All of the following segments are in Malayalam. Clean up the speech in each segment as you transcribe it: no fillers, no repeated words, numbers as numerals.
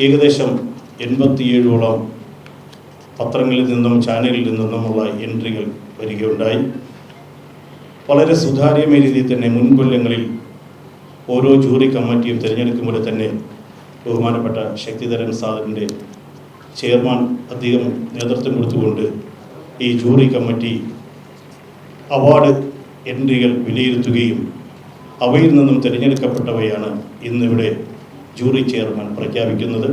ഏകദേശം 87ഓളം പത്രങ്ങളിൽ നിന്നും ചാനലിൽ നിന്നുമുള്ള എൻട്രികൾ വരികയുണ്ടായി. വളരെ സുതാര്യമായ രീതിയിൽ തന്നെ മുൻകൊല്ലങ്ങളിൽ ഓരോ ജൂറി കമ്മിറ്റിയും തിരഞ്ഞെടുക്കുമ്പോൾ തന്നെ ബഹുമാനപ്പെട്ട ശക്തിധരൻ സാറിൻ്റെ ചെയർമാൻ അധികം നേതൃത്വം കൊടുത്തുകൊണ്ട് ഈ ജൂറി കമ്മിറ്റി അവാർഡ് എൻട്രികൾ വിലയിരുത്തുകയും അവയിൽ നിന്നും തിരഞ്ഞെടുക്കപ്പെട്ടവയാണ് ഇന്നിവിടെ ജൂറി ചെയർമാൻ പ്രഖ്യാപിക്കുന്നത്.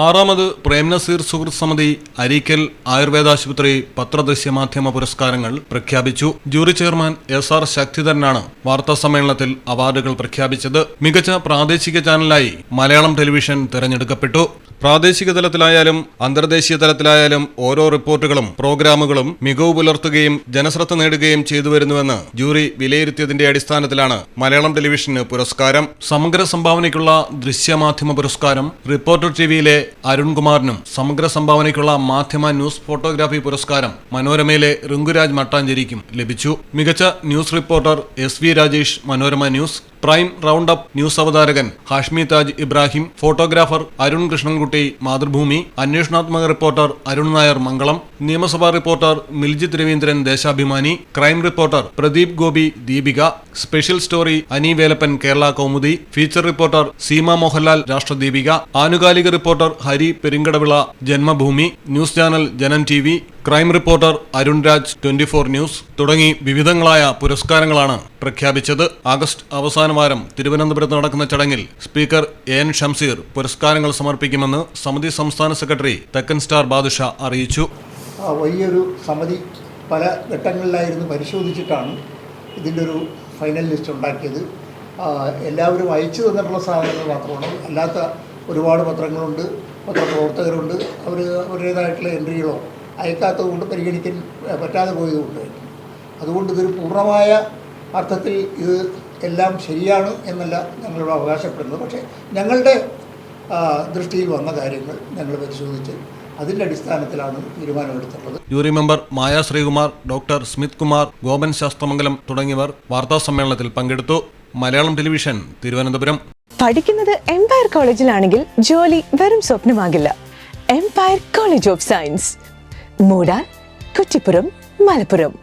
ആറാമത് പ്രേംനസീർ സുഹൃത്ത് സമിതി അരീക്കൽ ആയുർവേദാശുപത്രി പത്രദൃശ്യമാധ്യമ പുരസ്കാരങ്ങൾ പ്രഖ്യാപിച്ചു. ജൂറി ചെയർമാൻ SR ശക്തിധരനാണ് വാർത്താസമ്മേളനത്തിൽ അവാർഡുകൾ പ്രഖ്യാപിച്ചത്. മികച്ച പ്രാദേശിക ചാനലായി മലയാളം ടെലിവിഷൻ തിരഞ്ഞെടുക്കപ്പെട്ടു. പ്രാദേശിക തലത്തിലായാലും അന്തർദേശീയ തലത്തിലായാലും ഓരോ റിപ്പോർട്ടുകളും പ്രോഗ്രാമുകളും മികവ് പുലർത്തുകയും ജനശ്രദ്ധ നേടുകയും ചെയ്തുവരുന്നുവെന്ന് ജൂറി വിലയിരുത്തിയതിന്റെ അടിസ്ഥാനത്തിലാണ് മലയാളം ടെലിവിഷന് പുരസ്കാരം. സമഗ്ര സംഭാവനയ്ക്കുള്ള ദൃശ്യമാധ്യമ പുരസ്കാരം റിപ്പോർട്ടർ ടിവിയിലെ അരുൺകുമാറിനും സമഗ്ര സംഭാവനയ്ക്കുള്ള മാധ്യമ ന്യൂസ് ഫോട്ടോഗ്രാഫി പുരസ്കാരം മനോരമയിലെ ഋങ്കുരാജ് മട്ടാഞ്ചേരിക്കും ലഭിച്ചു. മികച്ച news reporter SV Rajesh Manorama news, prime round up news അവതാരകൻ ഹാഷ്മി താജ് ഇബ്രാഹിം, ഫോട്ടോഗ്രാഫർ അരുൺ കൃഷ്ണൻകുട്ടി മാതൃഭൂമി, അന്വേഷണാത്മക റിപ്പോർട്ടർ അരുൺ നായർ മംഗളം, നിയമസഭാ reporter Miljith Raveendran Deshabhimani, crime reporter Pradeep Gopi Deepika, special story Ani Velappan Kerala Kaumudi, feature reporter Seema Mohanlal Rashtradeepika, ആനുകാലിക reporter Hari Perinkadavila Janmabhumi, news channel Janam TV, crime reporter Arun Raj 24 news തുടങ്ങി വിവിധങ്ങളായ പുരസ്കാരങ്ങളാണ് പ്രഖ്യാപിച്ചത്. ആഗസ്റ്റ് അവസാന വാരം തിരുവനന്തപുരത്ത് നടക്കുന്ന ചടങ്ങിൽ സ്പീക്കർ AN ഷംസീർ പുരസ്കാരങ്ങൾ സമർപ്പിക്കുമെന്ന് സമിതി സംസ്ഥാന സെക്രട്ടറി തെക്കൻ സ്റ്റാർ ബാദുഷ അറിയിച്ചു. വലിയൊരു സമിതി പല ഘട്ടങ്ങളിലായിരുന്നു പരിശോധിച്ചിട്ടാണ് ഇതിൻ്റെ ഒരു ഫൈനൽ ലിസ്റ്റ് ഉണ്ടാക്കിയത്. എല്ലാവരും അയച്ചു തന്നിട്ടുള്ള സാധനങ്ങൾ മാത്രമാണ്, അല്ലാത്ത ഒരുപാട് പത്രങ്ങളുണ്ട്, പത്രപ്രവർത്തകരുണ്ട്, അവരുടേതായിട്ടുള്ള എൻട്രികളോ അയക്കാത്തത് കൊണ്ട് പരിഗണിക്കാൻ പറ്റാതെ പോയതുകൊണ്ട്. അതുകൊണ്ട് ഇതൊരു പൂർണ്ണമായ അർത്ഥത്തിൽ ഇത് എല്ലാം ശരിയാണ് എന്നല്ല ഞങ്ങളോട് അവകാശപ്പെടുന്നത്. പക്ഷേ ഞങ്ങളുടെ ദൃഷ്ടിയിൽ വന്ന കാര്യങ്ങൾ ഞങ്ങൾ പരിശോധിച്ച് അതിൻ്റെ അടിസ്ഥാനത്തിലാണ് തീരുമാനമെടുത്തുള്ളത്. Jury member Maya Sreekumar, doctor Smith Kumar, Gopan Sasthamangalam തുടങ്ങിയവർ വാർത്താസമ്മേളനത്തിൽ പങ്കെടുത്തു. മലയാളം ടെലിവിഷൻ, തിരുവനന്തപുരം. പഠിക്കുന്നത് എംപയർ കോളേജിലാണെങ്കിൽ ജോലി വെറും സ്വപ്നമാകില്ല. Empire college of science, Moodal, Kuttippuram, Malappuram.